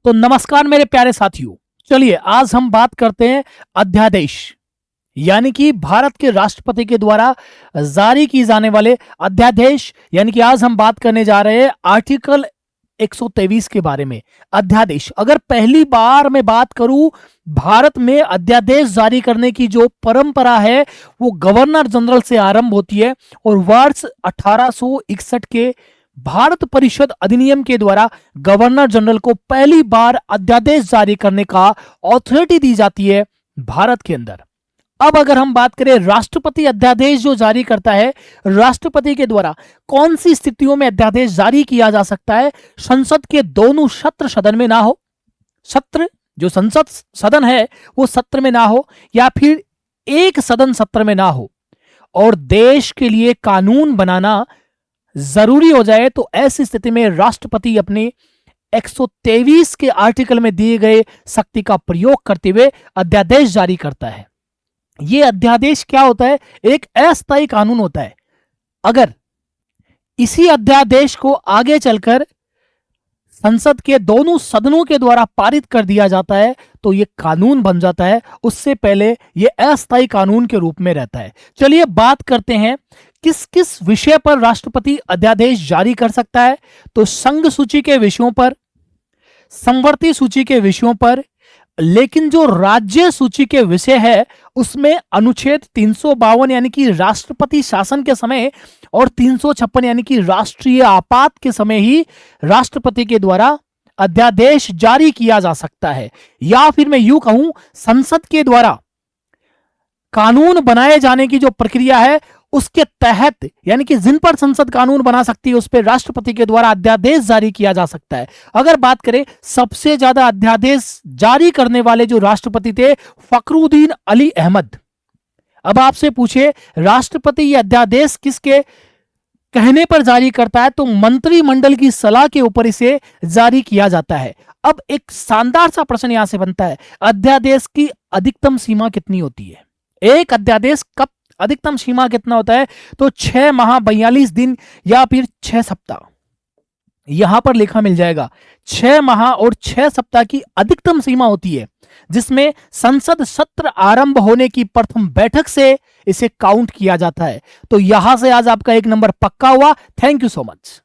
तो नमस्कार मेरे प्यारे साथियों। चलिए आज हम बात करते हैं अध्यादेश, यानी कि भारत के राष्ट्रपति के द्वारा जारी की जाने वाले अध्यादेश। यानी कि आज हम बात करने जा रहे हैं आर्टिकल 123 के बारे में। अध्यादेश, अगर पहली बार मैं बात करूं, भारत में अध्यादेश जारी करने की जो परंपरा है वो गवर्नर जनरल से आरंभ होती है और वर्ष 1861 के भारत परिषद अधिनियम के द्वारा गवर्नर जनरल को पहली बार अध्यादेश जारी करने का ऑथोरिटी दी जाती है भारत के अंदर। अब अगर हम बात करें राष्ट्रपति अध्यादेश जो जारी करता है, राष्ट्रपति के द्वारा कौन सी स्थितियों में अध्यादेश जारी किया जा सकता है? संसद के दोनों सत्र सदन में ना हो, सत्र जो संसद सदन है वो सत्र में ना हो, या फिर एक सदन सत्र में ना हो, और देश के लिए कानून बनाना जरूरी हो जाए, तो ऐसी स्थिति में राष्ट्रपति अपने 123 के आर्टिकल में दिए गए शक्ति का प्रयोग करते हुए अध्यादेश जारी करता है। यह अध्यादेश क्या होता है? एक अस्थायी कानून होता है। अगर इसी अध्यादेश को आगे चलकर संसद के दोनों सदनों के द्वारा पारित कर दिया जाता है तो यह कानून बन जाता है। उससे पहले यह अस्थायी कानून के रूप में रहता है। चलिए बात करते हैं किस किस विषय पर राष्ट्रपति अध्यादेश जारी कर सकता है। तो संघ सूची के विषयों पर, समवर्ती सूची के विषयों पर, लेकिन जो राज्य सूची के विषय है उसमें अनुच्छेद 352 यानी कि राष्ट्रपति शासन के समय और 356 यानी कि राष्ट्रीय आपात के समय ही राष्ट्रपति के द्वारा अध्यादेश जारी किया जा सकता है। या फिर मैं यूं कहूं, संसद के द्वारा कानून बनाए जाने की जो प्रक्रिया है उसके तहत, यानी कि जिन पर संसद कानून बना सकती है उस पर राष्ट्रपति के द्वारा अध्यादेश जारी किया जा सकता है। अगर बात करें सबसे ज्यादा अध्यादेश जारी करने वाले जो राष्ट्रपति थे, फखरुद्दीन अली अहमद। अब आपसे पूछे राष्ट्रपति ये अध्यादेश किसके कहने पर जारी करता है, तो मंत्रिमंडल की सलाह के ऊपर इसे जारी किया जाता है। अब एक शानदार सा प्रश्न यहां से बनता है, अध्यादेश की अधिकतम सीमा कितनी होती है? एक अध्यादेश कब अधिकतम सीमा कितना होता है? तो 6 माह 42 दिन या फिर 6 सप्ताह। यहां पर लिखा मिल जाएगा 6 माह और 6 सप्ताह की अधिकतम सीमा होती है, जिसमें संसद सत्र आरंभ होने की प्रथम बैठक से इसे काउंट किया जाता है। तो यहां से आज आपका एक नंबर पक्का हुआ। Thank you so much.